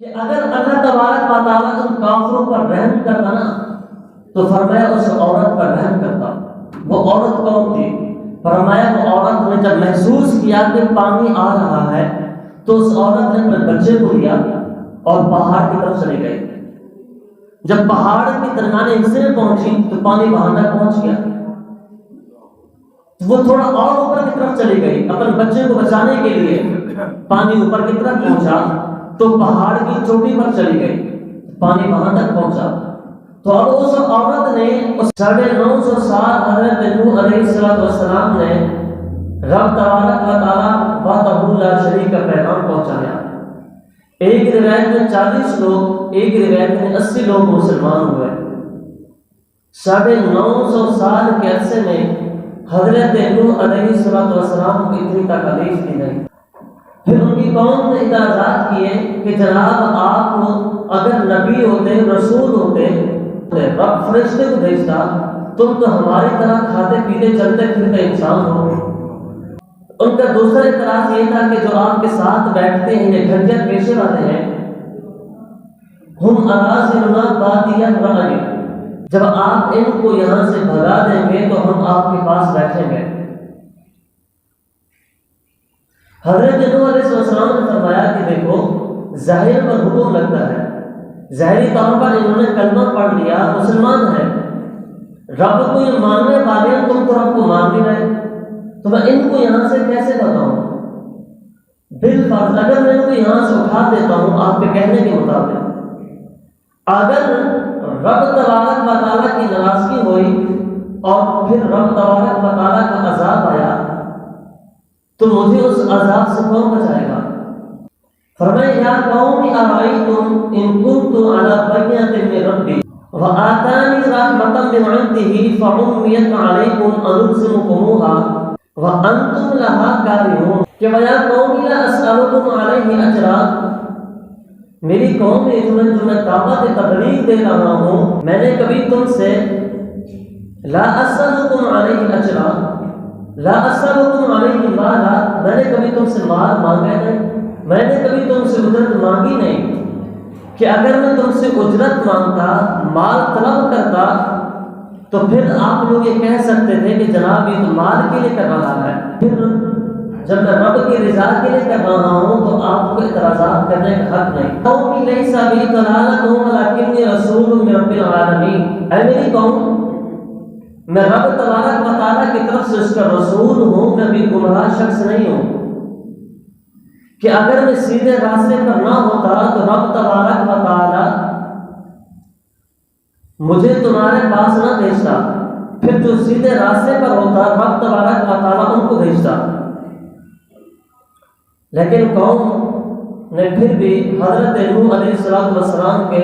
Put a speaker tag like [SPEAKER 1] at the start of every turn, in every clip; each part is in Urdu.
[SPEAKER 1] کہ اگر اللہ تبارک و تعالیٰ ان کافروں پر رحم کرتا نا تو فرمایا اس عورت پر رحم کرتا۔ وہ عورت کون تھی؟ فرمایا وہ عورت نے جب محسوس کیا کہ پانی آ رہا ہے تو اس عورت نے اپنے بچے کو لیا اور پہاڑ کی طرف چلی گئی۔ جب پہاڑ کے درمیانے حصے میں پہنچی تو پانی وہاں تک پہنچ گیا، وہ تھوڑا اور اوپر کی طرف چلی گئی اپنے بچے کو بچانے کے لیے۔ پانی اوپر کی طرف پہنچا تو پہاڑ کی چوٹی پر چلی گئی، پانی وہاں تک پہنچا۔ تو اب اس عورت نے 950 سال حضرت نوح علیہ السلام نے رب تبارک و تعالیٰ وحدہ لا شریک کا پیغام پہنچایا۔ ایک روایت میں 40 لوگ، ایک روایت میں 80 لوگ مسلمان ہوئے۔ 950 سال کے عرصے میں حضرت نوح علیہ السلام کو اتنی تکلیف دی گئی۔ پھر ان کی قوم نے اعتراضات کیے کہ جناب آپ اگر نبی ہوتے، رسول ہوتے، رب فرشتے کو بھیجتا، تم تو ہماری طرح کھاتے پیتے چلتے پھرتے انسان ہو۔ ان کا دوسرا اعتراض یہ تھا کہ جو آپ کے ساتھ بیٹھتے ہیں یہ گھنٹے پیشے والے ہیں، ہم اراذلنا بادیہ الرأی، جب آپ ان کو یہاں سے بھگا دیں گے تو ہم آپ کے پاس بیٹھیں گے۔ حضرت نوح علیہ السلام نے فرمایا کہ دیکھو ظاہر پر حکم لگتا ہے، ظاہری طور پر انہوں نے کلمہ پڑھ لیا، مسلمان ہیں، رب کو یہ ماننے والے ہیں، تم تو رب کو مان بھی رہے، تو میں ان کو یہاں سے کیسے بتاؤں؟ بالفرض اگر میں ان کو یہاں سے اٹھا دیتا ہوں آپ کے کہنے کے مطابق، اگر رب تبارک و تعالیٰ کی ناراضگی ہوئی اور پھر رب تبارک و تعالیٰ کا عذاب آیا تو مجھے اس عذاب سے کون بچائے گا؟ فرمایا یا قوم ارائیتم ان کنتم علی بینۃ من ربی وآتانی رحمۃ من عنده فعمیت علیکم انلزمکموها وانتم لها کارہون، کہ یا قوم لا اسألکم علیہ اجرا، میری قوم نے جو میں دعوت تبلیغ دے رہا ہوں، میں نے کبھی تم سے لا اسألکم علیہ اجرا، لا اسألکم علیہ مالا، میں نے کبھی تم سے مال مانگا نہیں، میں نے کبھی تم سے اجرت مانگی نہیں، کہ اگر میں تم سے اجرت مانگتا، مال طلب کرتا تو پھر آپ لوگ یہ کہہ سکتے تھے کہ جناب یہ تو مال کے لیے کر رہا ہے، پھر جب میں رب کی رضا کے لیے کر رہا ہوں تو آپ کو اعتراضات کرنے کا حق نہیں۔ قوم لیس بی ضلالۃ ولکنی رسول من رب العالمین، اے میری قوم میں رب تبارک و تعالیٰ کی طرف سے اس کا رسول ہوں، میں بھی گمراہ شخص نہیں ہوں، کہ اگر میں سیدھے راستے پر نہ ہوتا تو رب تبارک و تعالیٰ مجھے تمہارے پاس نہ بھیجتا، پھر جو سیدھے راستے پر ہوتا رب تبارک و تعالیٰ ان کو بھیجتا۔ لیکن قوم نے پھر بھی حضرت نوح علیہ السلام کے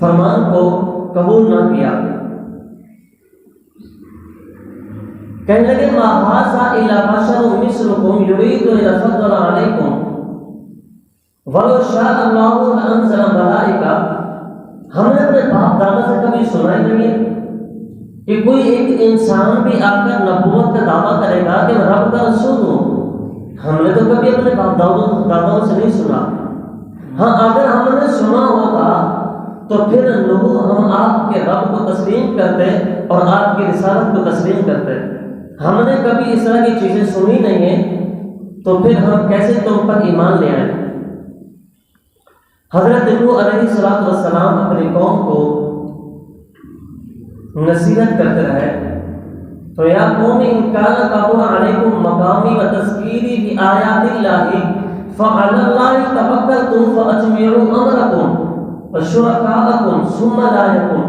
[SPEAKER 1] فرمان کو قبول نہ کیا، کہنے لگے ما ھذا الا بشر مثلکم یرید ان یتفضل علیکم ولو شاء اللہ لانزل ملائکہ، ہم نے اپنے باپ دادا سے کبھی سنا ہی نہیں ہے کہ کوئی ایک انسان بھی آ کر نبوت کا دعویٰ کرے گا کہ میں رب کا رسول ہوں، ہم نے تو کبھی اپنے باپ داداؤں سے نہیں سنا۔ ہاں اگر ہم نے سنا ہوتا تو پھر نوح ہم آپ کے رب کو تسلیم کرتے اور آپ کی رسالت کو تسلیم کرتے، ہم نے کبھی اس طرح کی چیزیں سنی نہیں ہیں تو پھر ہم کیسے تم پر ایمان لے آئیں؟ حضرت نوح علیہ السلام اپنی قوم کو نصیحت کرتے رہے، تو یا قوم ان کان کبر علیکم مقامی و تذکیری بآیات اللہ فعلی اللہ توکلت فاجمعوا امرکم وشرکاءکم ثم لا یکن،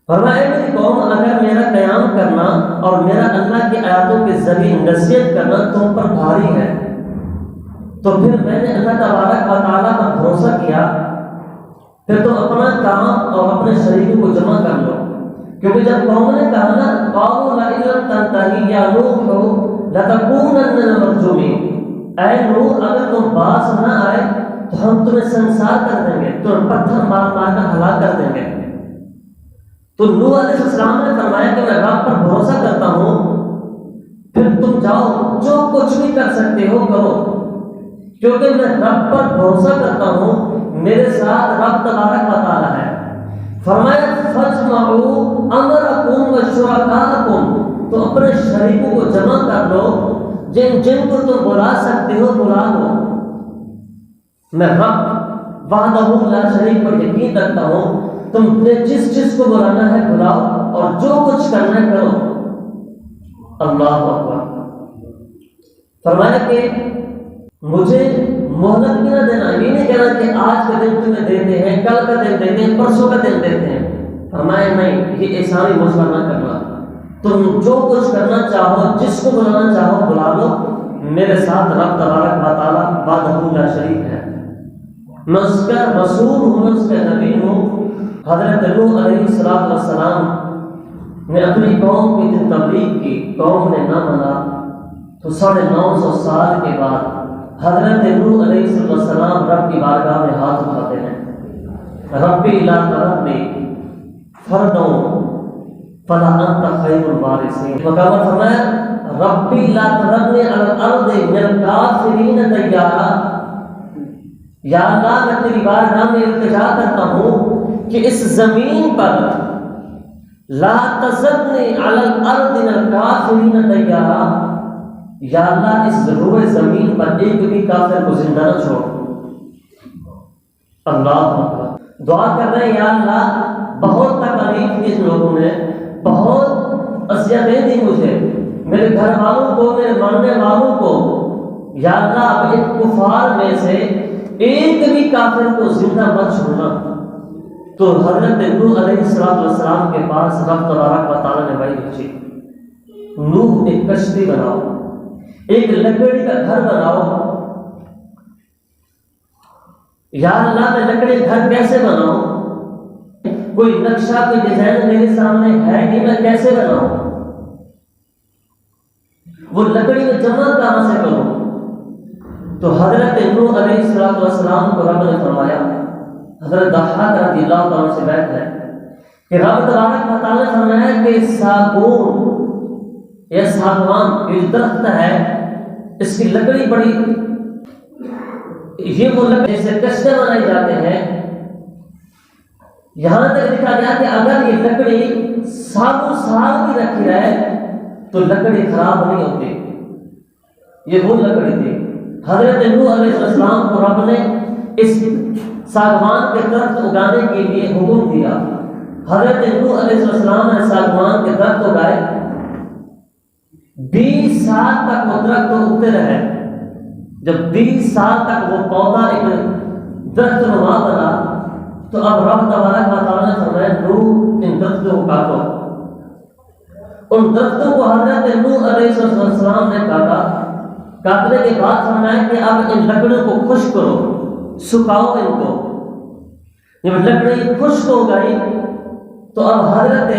[SPEAKER 1] فرمایا میری قوم اگر میرا قیام کرنا اور میرا اللہ کی آیاتوں کے ذریعے نصیحت کرنا تم پر بھاری ہے تو پھر میں نے اللہ تبارک و تعالیٰ پر بھروسہ کیا، پھر تم اپنا کام اور اپنے شریکوں کو جمع کر لو، کیونکہ جب قوم نے کہا نا قالوا لئن لم تنتہی یا نوح لتکونن من المرجومین، اے نوح اگر تم باز نہ آئے تو ہم تمہیں سنسار کر دیں گے، تمہیں پتھر مار مار کر ہلاک کر دیں گے۔ تو نوح علیہ السلام نے فرمایا کہ میں رب پر بھروسہ کرتا ہوں، پھر تم جاؤ جو کچھ بھی کر سکتے ہو کرو، کیونکہ میں رب پر بھروسہ کرتا ہوں، میرے ساتھ رب تبارک و تعالیٰ ہے۔ فرمایا فَاجْمَعُوا أَمْرَكُمْ وَشُرَكَاءَكُمْ، تو اپنے شریکوں کو جمع کر لو، جن کو تم بلا سکتے ہو بلا لو۔ میں رب وحدہ لا شریک پر یقین رکھتا ہوں، تم نے جس کو بلانا ہے بلاؤ اور جو کچھ کرنا ہے کرو۔ اللہ اکبر۔ فرمایا کہ مجھے مہلت بھی نہ دینا، یہ نہیں کہنا کہ آج کا دن تمہیں دیتے ہیں، کل کا دن دیتے ہیں، پرسوں کا دن دیتے ہیں۔ فرمایا نہیں، یہ احسانی مجھ پر نہ کرنا، تم جو کچھ کرنا چاہو، جس کو بلانا چاہو بلا لو، میرے ساتھ رب تبارک و تعالیٰ وحدہ لا شریک ہے۔ میں اس کا رسول ہوں، میں اس کا نبی ہوں۔ حضرت نوح علیہ السلام نے اپنی قوم کی تبلیغ کی، قوم نے نہ مانا، تو 950 سال کے بعد حضرت نوح علیہ السلام رب کی بارگاہ میں ہاتھ اٹھاتے ہیں، ربی لا تذرنی فردا فلا انت خیر الوارثین۔ مقام پر فرمایا ربی لا تذرنی علی الارض من الکافرین دیارا، یا اللہ میں تیری بارگاہ میں التجا کرتا ہوں کہ اس زمین پر لا تذرنی علی الارض من الکافرین دیارا، یا اللہ اس روئے زمین پر ایک بھی کافر کو زندہ نہ چھوڑ۔ اللہ اکبر۔ دعا کر رہے ہیں یا اللہ بہت تکلیف دی ان لوگوں نے، بہت اذیتیں دی مجھے، میرے گھر والوں کو، میرے ماننے والوں کو، یا اللہ اب ان کفار میں سے ایک بھی کافر کو زندہ مت چھوڑنا۔ تو حضرت نوح علیہ السلام کے پاس رب تبارک و تعالیٰ نے وحی بھیجی، نوح ایک کشتی بناؤ، ایک لکڑی کا گھر بناؤ۔ یا اللہ میں لکڑی گھر کیسے بناؤں؟ کوئی نقشہ، کوئی ڈیزائن میرے سامنے ہے نہیں، میں کیسے بناؤں؟ وہ لکڑی میں جمع کہاں سے کروں؟ تو حضرت نوح علیہ السلام کو رب نے فرمایا، حضرت ضحاک رضی اللہ عنہ سے بیعت ہے کہ رب تبارک و تعالیٰ نے فرمایا کہ ساگون یا ساگوان یہ درخت ہے، اس کی لکڑی بڑی، یہ وہ لکڑی جیسے کشتے بنائی جاتے ہیں، یہاں تک لکھا گیا کہ اگر یہ لکڑی سالوں سال کی رکھی رہے تو لکڑی خراب نہیں ہوتی۔ یہ وہ لکڑی تھی۔ حضرت نوح علیہ السلام کو رب نے اس ساگوان کے درخت اگانے کے لیے حکم دیا۔ حضرت نوح علیہ السلام نے ساگوان کے درخت اگائے، 20 سال تک وہ درخت اگتے رہے۔ جب 20 سال تک وہ پودا ایک درخت نما بنا تو اب رب تبارک و تعالیٰ نے فرمایا نوح ان درختوں کو کاٹو۔ ان درختوں کو حضرت نوح علیہ السلام نے کاٹا۔ کاٹنے کے بعد فرمایا کہ اب ان لکڑیوں کو خشک کرو، سکھاؤ ان کو۔ جب لکڑی خشک ہو گئی تو اب حضرت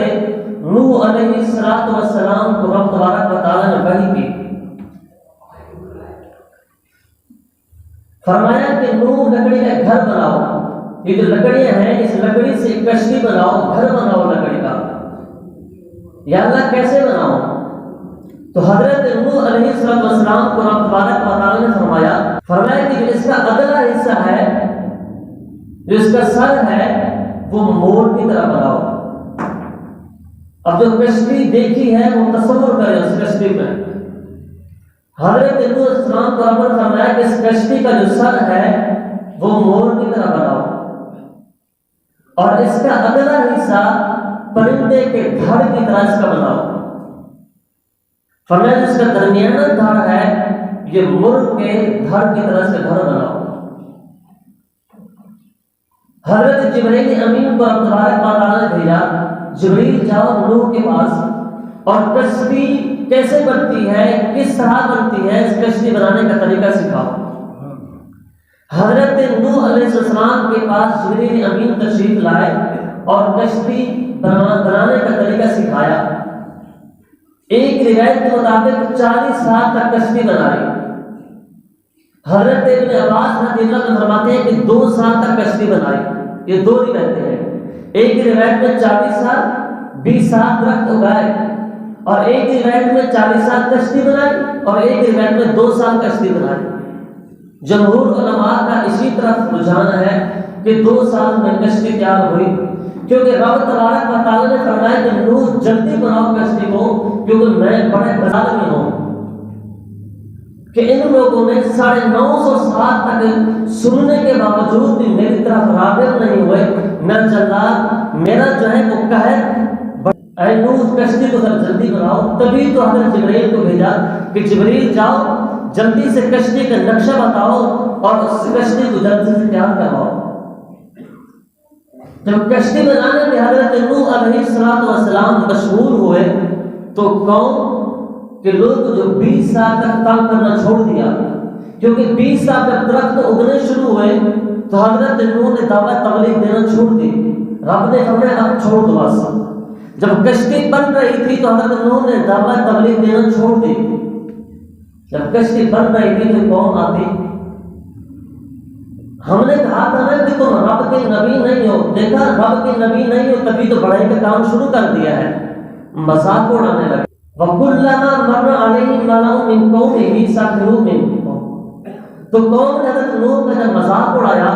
[SPEAKER 1] نوح علیہ السلام کو رب تبارک و تعالیٰ نے وحی کی، فرمایا کہ نوح لکڑی کا گھر بناؤ، یہ جو لکڑیاں ہیں اس لکڑی سے کشتی بناؤ، گھر بناؤ لکڑی کا۔ یا اللہ کیسے بناؤ؟ تو حضرت نوح علیہ السلام کو رب تبارک و تعالیٰ نے فرمایا کہ اس کا اگلا حصہ ہے، جو اس کا سر ہے، وہ مور کی طرح بناؤ۔ اب جو کشتی دیکھی ہے وہ تصور کرے اس کشتی میں۔ حضرت نوح علیہ السلام کو رب نے فرمایا کہ اس کشتی کا جو سر ہے وہ مور کی طرح بناؤ، اور اس کا اگلا حصہ پرندے کے دھڑ کی طرح اس کا بناؤ۔ فرمایا جس کا درمیانہ دھڑ ہے یہ مرغ کے دھڑ کی طرح اس کا گھر بناؤ۔ حضرت جبرائیل امین کو رب تبارک و تعالیٰ نے بھیجا، جبرائیل جاؤ نوح کے پاس اور کشتی کیسے بنتی ہے، کس طرح بنتی ہے، اس کشتی بنانے کا طریقہ سکھاؤ۔ حضرت نوح علیہ السلام کے پاس جبرائیل امین تشریف لائے اور کشتی بنانے کا طریقہ سکھایا۔ ایک روایت کے مطابق 40 سال تک کشتی بنائی۔ حضرت ابن عباس رضی اللہ عنہ فرماتے ہیں کہ 2 سال تک کشتی بنائی۔ یہ 2 روایتیں ہیں، ایک روایت میں 40 سال 20 سال درخت اگائے، اور ایک روایت میں 40 سال کشتی بنائی، اور ایک روایت میں 2 سال کشتی بنائی۔ جمہور علماء کا اسی طرف رجحان ہے کہ 2 سال میں کشتی تیار ہوئی، کیونکہ رب تبارک و تعالیٰ نے فرمایا کہ نوح جلدی بناؤ کشتی کو، کیونکہ میں بڑے بازار میں ہوں۔ کہ ان لوگوں نے 950 سال تک سننے کے باوجود بھی میری طرف راغب نہیں ہوئے۔ میں جلال میرا جو ہے وہ قہر، اے نوح کشتی کو جلدی بناؤ۔ تبھی تو حضرت جبرائیل کو بھیجا کہ جبرائیل جاؤ جلدی سے کشتی کا نقشہ بتاؤ اور اس کشتی کو جلدی سے تیار کرواؤ۔ جب کشتی بنانے میں حضرت نوح علیہ السلام مشغول ہوئے تو قوم کے لوگ جو 20 سال تک کام کرنا چھوڑ دیا، کیونکہ 20 سال تک درخت اگنے شروع ہوئے تو حضرت نوح نے دعوت تبلیغ دینا چھوڑ دی۔ رب نے فرمایا اب چھوڑ دو بس۔ جب کشتی بن رہی تھی تو حضرت نوح نے دعوت تبلیغ دینا چھوڑ دی۔ جب کشتی بن رہی تھی تو قوم آتی، ہم نے کہا تھا نا کہ تم رب کے نبی نہیں ہو، دیکھا رب کے نبی نہیں ہو تبھی تو بڑائی کا کام شروع کر دیا ہے، مذاق اڑانے لگے۔ وَكُلَّمَا مَرَّ عَلَيْهِ مَلَأٌ مِّن قَوْمِهِ سَخِرُوا مِنْهُ، تو قوم نے حضرت نوح کا جب مذاق اڑایا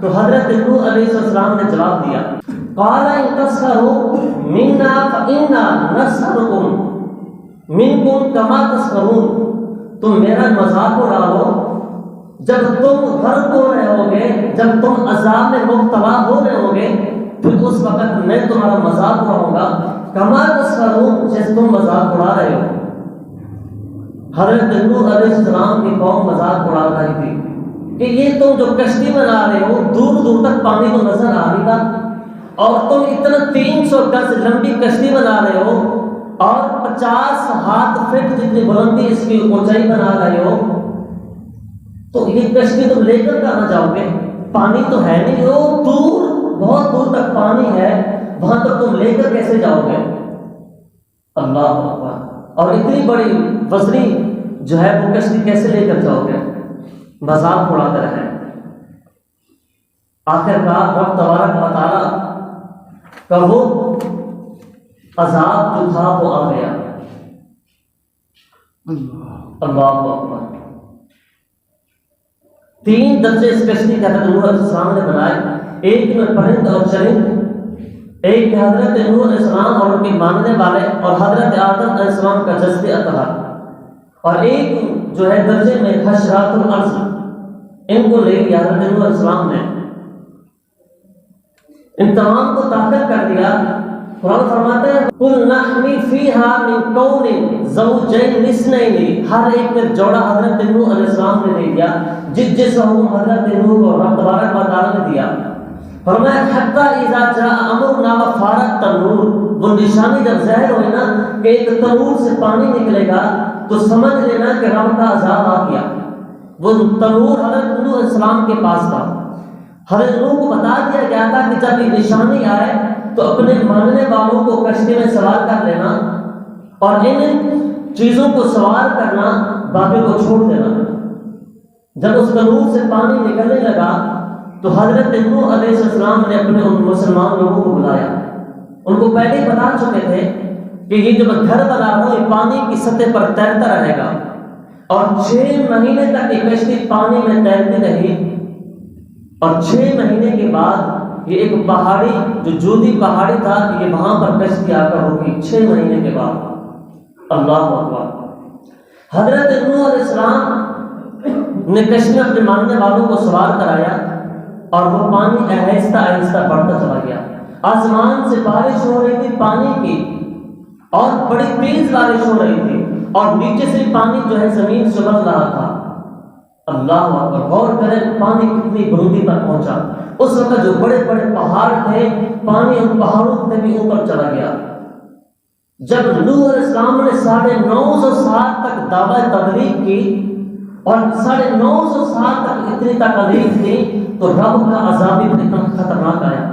[SPEAKER 1] تو حضرت نوح علیہ السلام نے جواب دیا، قَالَ إِن تَسْخَرُوا مِنَّا فَإِنَّا نَسْخَرُ مِنكُمْ كَمَا تَسْخَرُونَ، تم میرا مذاق اڑا لو، جب تم غرق ہو رہے ہوگے، جب تم عذاب میں مبتلا ہو رہے ہوگے، پھر اس وقت میں تمہارا مذاق اڑاؤں گا، کما تسخرون، جیسے تم مذاق اڑا رہے ہو۔ حضرت نوح علیہ السلام کی قوم مذاق اڑا رہی تھی کہ یہ تم جو کشتی بنا رہے ہو دور دور تک پانی تو نظر آ رہی تھا، اور تم اتنا 300 گز لمبی کشتی بنا رہے ہو اور 50 ہاتھ فٹ جتنی بلندی اس کی اونچائی بنا رہے ہو، تو یہ کشتی تم لے کر کہاں جاؤ گے؟ پانی تو ہے نہیں، وہ دور بہت دور تک پانی ہے، وہاں تک تم لے کر کیسے جاؤ گے؟ اللہ اکبر! اور اتنی بڑی وزنی جو ہے وہ کشتی کیسے لے کر جاؤ گے؟ مذاق اڑاتے رہے۔ آخرکار رب تبارک و تعالیٰ کا وہ عذاب جو تھا وہ آ گیا۔ اللہ اکبر! 3 درجے اس کشتی کے حضرت نوح علیہ السلام نے بنائے، ایک میں پرند اور چرند، ایک میں حضرت نوح علیہ السلام اور ان کے ماننے والے اور حضرت آدم علیہ السلام کا جسد اطہر، اور ایک جو ہے درجے میں حشرات الارض، ان کو لے لیا حضرت نوح علیہ السلام نے، ان تمام کو داخل کر دیا۔ قرآن فرماتا ہے کل نحمل فیہا من کون زوجین اثنین، ہر ایک میں جوڑا حضرت نوح علیہ السلام نے دے دیا، جس حکم حضرت نوح کو رب تبارک و تعالیٰ نے دیا۔ فرمایا حتی اذا جاء امرنا وفارت تنور، وہ نشانی جب ظاہر ہوئی نا کہ ایک تنور سے پانی نکلے گا تو سمجھ لینا کہ رب کا عذاب آ گیا۔ وہ تنور حضرت نوح علیہ السلام کے پاس تھا، حضرت نوح کو بتا دیا گیا تھا کہ جب یہ نشانی آئے تو اپنے ماننے والوں کو کشتی میں سوار کر لینا اور ان چیزوں کو سوار کرنا، باقی کو چھوڑ دینا۔ جب اس تنور سے پانی نکلنے لگا تو حضرت نوح علیہ السلام نے اپنے ان مسلمان لوگوں کو بلایا، ان کو پہلے ہی بتا چکے تھے کہ یہ جو میں گھر بنا رہا ہوں یہ پانی کی سطح پر تیرتا رہے گا، اور 6 مہینے تک یہ کشتی پانی میں تیرتی رہی، اور 6 مہینے کے بعد یہ ایک پہاڑی جو جودی پہاڑی تھا یہ وہاں پر کشتی آ کر ہوگی 6 مہینے کے بعد۔ اللہ اکبر! حضرت نوح علیہ السلام نے کشتی میں اپنے ماننے والوں کو سوار کرایا اور وہ پانی آہستہ آہستہ بڑھتا چلا گیا۔ آسمان سے بارش ہو رہی تھی پانی کی، اور بڑی تیز بارش ہو رہی تھی، اور نیچے سے پانی جو ہے زمین سے ابل رہا تھا۔ اللہ اکبر! غور کریں پانی کتنی بلندی پر پہنچا۔ اس وقت جو بڑے بڑے پہاڑ تھے پانی ان پہاڑوں سے بھی اوپر چلا گیا۔ جب نوح علیہ السلام نے 950 سال تک دعوت تبلیغ کی اور 950 سال تک اتنی تکالیف دی تو رب کا عذاب بھی اتنا خطرناک آیا۔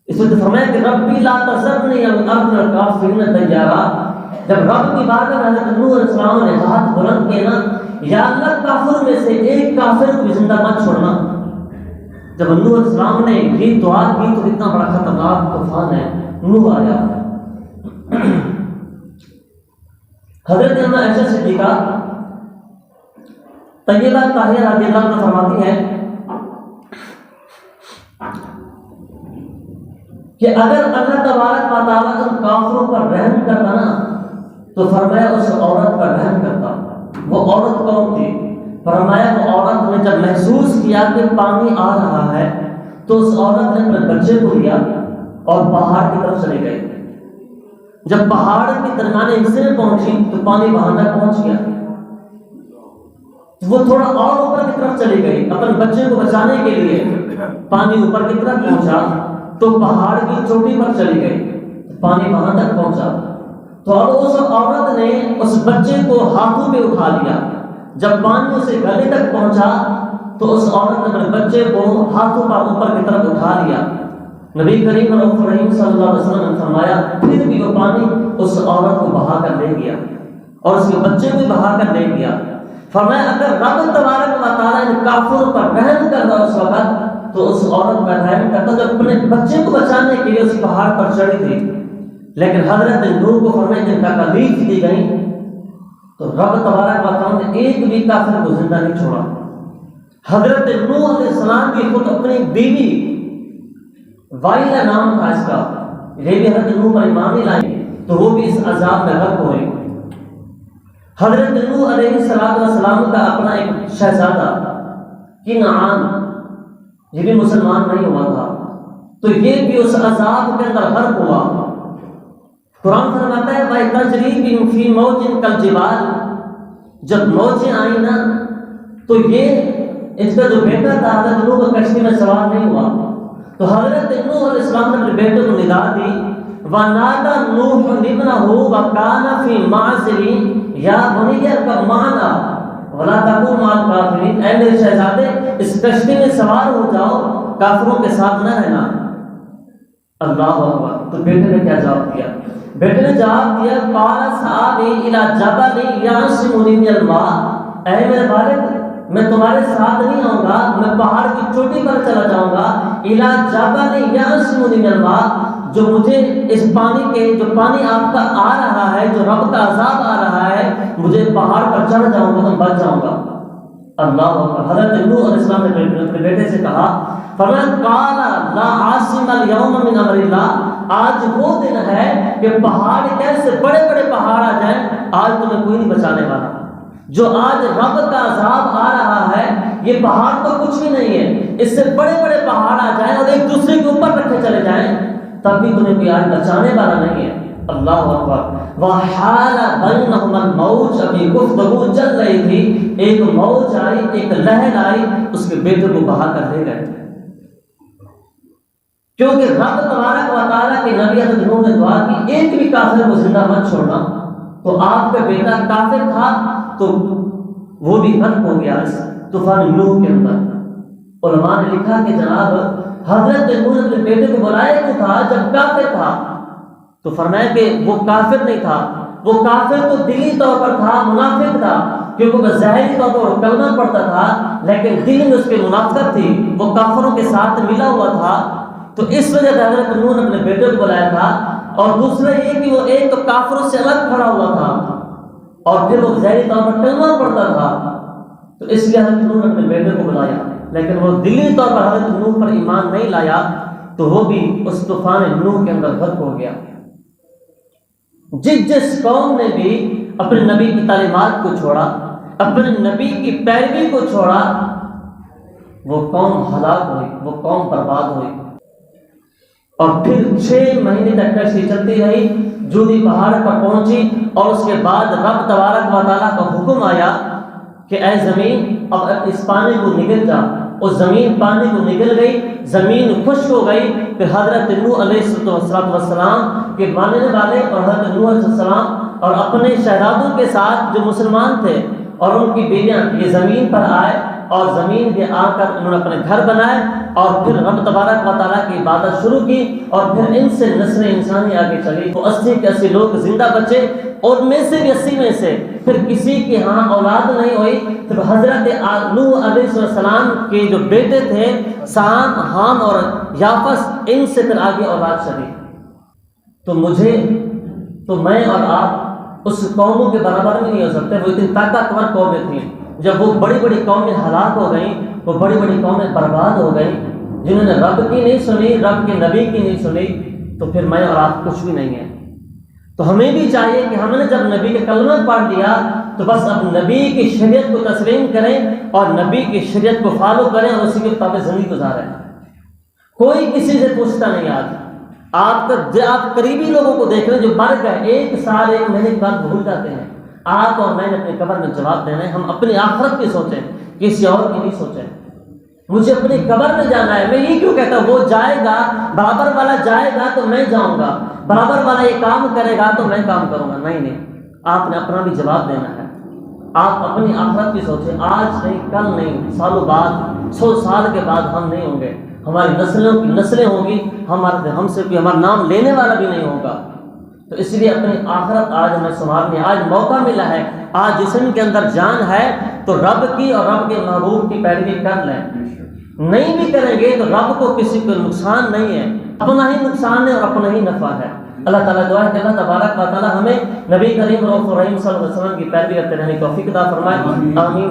[SPEAKER 1] اس وقت فرمایا کہ ربی لا تذرنی علی الارض الکافرین دیارا، جب رب کی بارگاہ میں حضرت نوح علیہ السلام نے ہاتھ بلند کیے نا، یا اللہ کافر میں سے ایک کافر کو بھی زندہ مت چھوڑنا۔ جب نوح علیہ السلام نے یہ دعا کی تو اتنا بڑا خطرناک طوفان ہے نوح آیا۔ حضرت عائشہ صدیقہ طیبہ طاہرہ رضی اللہ عنہ فرماتی ہے کہ اگر اللہ تبارک و تعالیٰ ان کافروں پر رحم کرتا نا تو فرمایا اس عورت پر رحم کرتا. وہ عورت کون تھی؟ فرمایا وہ عورت نے جب محسوس کیا کہ پانی آ رہا ہے تو اس عورت نے اپنے بچے کو لیا اور پہاڑ کی طرف چلی گئی. جب پہاڑ کے درمیانے حصے میں پہنچی تو پانی وہاں تک پہنچ گیا. وہ تھوڑا اور اوپر کی طرف چلی گئی اپنے بچے کو بچانے کے لیے. پانی اوپر کی طرف پہنچا تو پہاڑ کی چوٹی پر چلی گئی. پانی وہاں تک پہنچا تو اب اس عورت نے اس بچے کو ہاتھوں پہ اٹھا لیا. جب پانی اسے گلے تک پہنچا تو اس عورت نے اپنے بچے کو ہاتھوں پر اوپر کی طرف اٹھا لیا. نبی کریم صلی اللہ علیہ وسلم نے فرمایا پھر بھی وہ پانی اس عورت کو بہا کر لے گیا اور اس کے بچے کو بہا کر لے گیا. فرمایا اگر رب تبارک و تعالیٰ ان کافروں پر رحم کرتا اس وقت تو اس عورت پر رحم کرتا جو اپنے بچے کو بچانے کے لیے اس پہاڑ پر چڑھی تھی. لیکن حضرت نوح کو فرمایا جن تکالیف دی گئی تو رب تبارک و تعالیٰ نے ایک بھی کافر کو زندہ نہیں چھوڑا. حضرت نوح علیہ السلام کی خود اپنی بیوی وائلہ نام تھا اس کا، یہ بھی حضرت نوح پر ایمان نہیں لائی تو وہ بھی اس عذاب میں غرق ہوئی. حضرت نوح علیہ السلام کا اپنا ایک شہزادہ کنعان یہ بھی مسلمان نہیں ہوا تھا تو یہ بھی اس عذاب کے اندر غرق ہوا. قرآن فرماتا ہے بھائی تجریب فی موج کالجبال، جب موجیں آئیں نا تو یہ اس کا جو بیٹا تھا حضرت نوح کو کشتی میں سوار نہیں ہوا تو حضرت نوح علیہ السلام نے اپنے بیٹے کو ندا دی وَنَادَى نُوحٌ ابْنَهُ وَكَانَ فِي مَعْزِلٍ يَا بُنِيَّ ارْكَبْ مَعَنَا وَلَا تَكُن مَعَ الْكَافِرِينَ، اے میرے شہزادے اس کشتی میں سوار ہو جاؤ، کافروں کے ساتھ نہ رہنا. اللہ اکبر. تو بیٹے نے کیا جواب دیا؟ بیٹے نے جواب دیا قَالَ سَآوِي إِلَى جَبَلٍ يَعْصِمُنِي مِنَ الْمَاءِ، اے میرے والد میں تمہارے ساتھ نہیں آؤں گا، میں پہاڑ کی چوٹی پر چلا جاؤں گا. إِلَى جَبَلٍ يَعْصِمُنِي مِنَ الْمَاءِ، جو مجھے اس پانی کے جو پانی آپ کا آ رہا ہے جو رب کا عذاب آ رہا ہے مجھے پہاڑ پر چڑھ جاؤں گا تو بچ جاؤں گا. اللہ اکبر. حضرت نوح علیہ السلام نے اپنے بیٹے سے کہا فرمایا قال لا عاصم اليوم من امر اللہ، آج وہ دن ہے کہ پہاڑ کیسے بڑے بڑے پہاڑ آ جائیں آج تمہیں کوئی نہیں بچانے والا. جو آج رب کا عذاب آ رہا ہے یہ پہاڑ تو کچھ بھی نہیں ہے، اس سے بڑے بڑے پہاڑ آ جائیں اور ایک دوسرے کے اوپر رکھے چلے جائیں تب بھی تمہیں کوئی آج بچانے والا نہیں ہے. اللہ اکبر. وحال بینہم الموج، ابھی گفتگو چل رہی تھی ایک موج آئی ایک لہر آئی اس کے بیٹے کو بہا کر لے گئے. کیونکہ رب تبارک و تعالیٰ کے نبی حضرت نوح نے دعا کی ایک بھی کافر کو زندہ مت چھوڑنا، تو آپ کا بیٹا کافر تھا تو وہ بھی غرق ہو گیا اس طوفان نوح کے اندر. علماء نے لکھا کہ جناب حضرت نوح نے اپنے بیٹے کو بلایا کیوں تھا جب کافر تھا؟ تو فرمایا کہ وہ کافر نہیں تھا، وہ کافر تو دلی طور پر تھا، منافق تھا، کیونکہ وہ ظاہری طور پر کلمہ پڑھتا تھا لیکن دل میں اس کے منافقت تھی، وہ کافروں کے ساتھ ملا ہوا تھا. تو اس وجہ سے حضرت نوح نے اپنے بیٹے کو بلایا تھا. اور دوسرا یہ کہ وہ ایک تو کافروں سے الگ کھڑا ہوا تھا اور پھر وہ ظاہری طور پر کلمہ پڑھتا تھا تو اس لیے حضرت نوح نے اپنے بیٹے کو بلایا. لیکن وہ دلی طور پر حضرت نوح پر ایمان نہیں لایا تو وہ بھی اس طوفان نوح کے اندر غرق ہو گیا. جس قوم نے بھی اپنے نبی کی تعلیمات کو چھوڑا، اپنے نبی کی پیروی کو چھوڑا، وہ قوم ہلاک ہوئی، وہ قوم برباد ہوئی. اور پھر 6 مہینے تک کشتی چلتی رہی، جودی پہاڑ پر پہنچی اور اس کے بعد رب تبارک و تعالیٰ کا حکم آیا کہ اے زمین اب اس پانی کو نگل جا. اور زمین پانی کو نگل گئی، زمین خشک ہو گئی. پھر حضرت نوح علیہ السلام کے ماننے والے اور حضرت نوح علیہ السلام اور اپنے شہزادوں کے ساتھ جو مسلمان تھے اور ان کی بیویاں یہ زمین پر آئے اور زمین پہ آ کر انہوں نے اپنے گھر بنائے اور پھر رب تبارک و تعالیٰ کی عبادت شروع کی اور پھر ان سے نسل انسانی آگے چلی. تو 80 کے 80 لوگ زندہ بچے اور میں سے بھی 80 میں سے پھر کسی کے ہاں اولاد نہیں ہوئی. پھر حضرت نوح علیہ السلام کے جو بیٹے تھے سام، حام اور یافس، ان سے پھر آگے اولاد چلی. تو میں اور آپ اس قوموں کے برابر بھی نہیں ہو سکتے، وہ اتنی طاقتور قومیں تھیں. جب وہ بڑی بڑی قومیں ہلاک ہو گئیں، وہ بڑی بڑی قومیں برباد ہو گئیں، جنہوں نے رب کی نہیں سنی، رب کے نبی کی نہیں سنی، تو پھر میں اور آپ کچھ بھی نہیں ہیں۔ تو ہمیں بھی چاہیے کہ ہم نے جب نبی کا کلمہ پڑھ لیا تو بس اب نبی کی شریعت کو تسلیم کریں اور نبی کی شریعت کو فالو کریں اور اسی کے مطابق زندگی گزاریں۔ کوئی کسی سے پوچھتا نہیں۔ آج آپ قریبی لوگوں کو دیکھ رہے ہیں جو مر گئے، 1 سال 1 مہینے کے بعد بھول جاتے ہیں۔ آپ اور میں نے اپنی قبر میں جواب دینا ہے۔ ہم اپنی آخرت کی سوچیں، کسی اور کی نہیں سوچیں۔ مجھے اپنی قبر میں جانا ہے، میں یہ کیوں کہتا ہوں وہ جائے گا، برابر والا جائے گا تو میں جاؤں گا، برابر والا یہ کام کرے گا تو میں کام کروں گا؟ نہیں، آپ نے اپنا بھی جواب دینا ہے۔ آپ اپنی آخرت کی سوچیں، آج نہیں، کل نہیں، سالوں بعد، 100 سال کے بعد ہم نہیں ہوں گے، ہماری نسلیں ہوں گی، ہم سے کوئی ہمارا نام لینے والا بھی نہیں ہوگا۔ تو اس لیے اپنی آخرت آج ہمیں سنبھالنی ہے۔ آج موقع ملا ہے، آج جسم کے اندر جان ہے تو رب کی اور رب کے محبوب کی پیروی کر لیں۔ نہیں بھی کریں گے تو رب کو کسی کو نقصان نہیں ہے، اپنا ہی نقصان ہے اور اپنا ہی نفع ہے۔ اللہ تعالیٰ دعا ہے کہ اللہ تبارک و تعالیٰ ہمیں نبی کریم رؤوف الرحیم صلی اللہ علیہ وسلم کی پیروی کرتے رہنے کی توفیق عطا فرمائے۔ آمین۔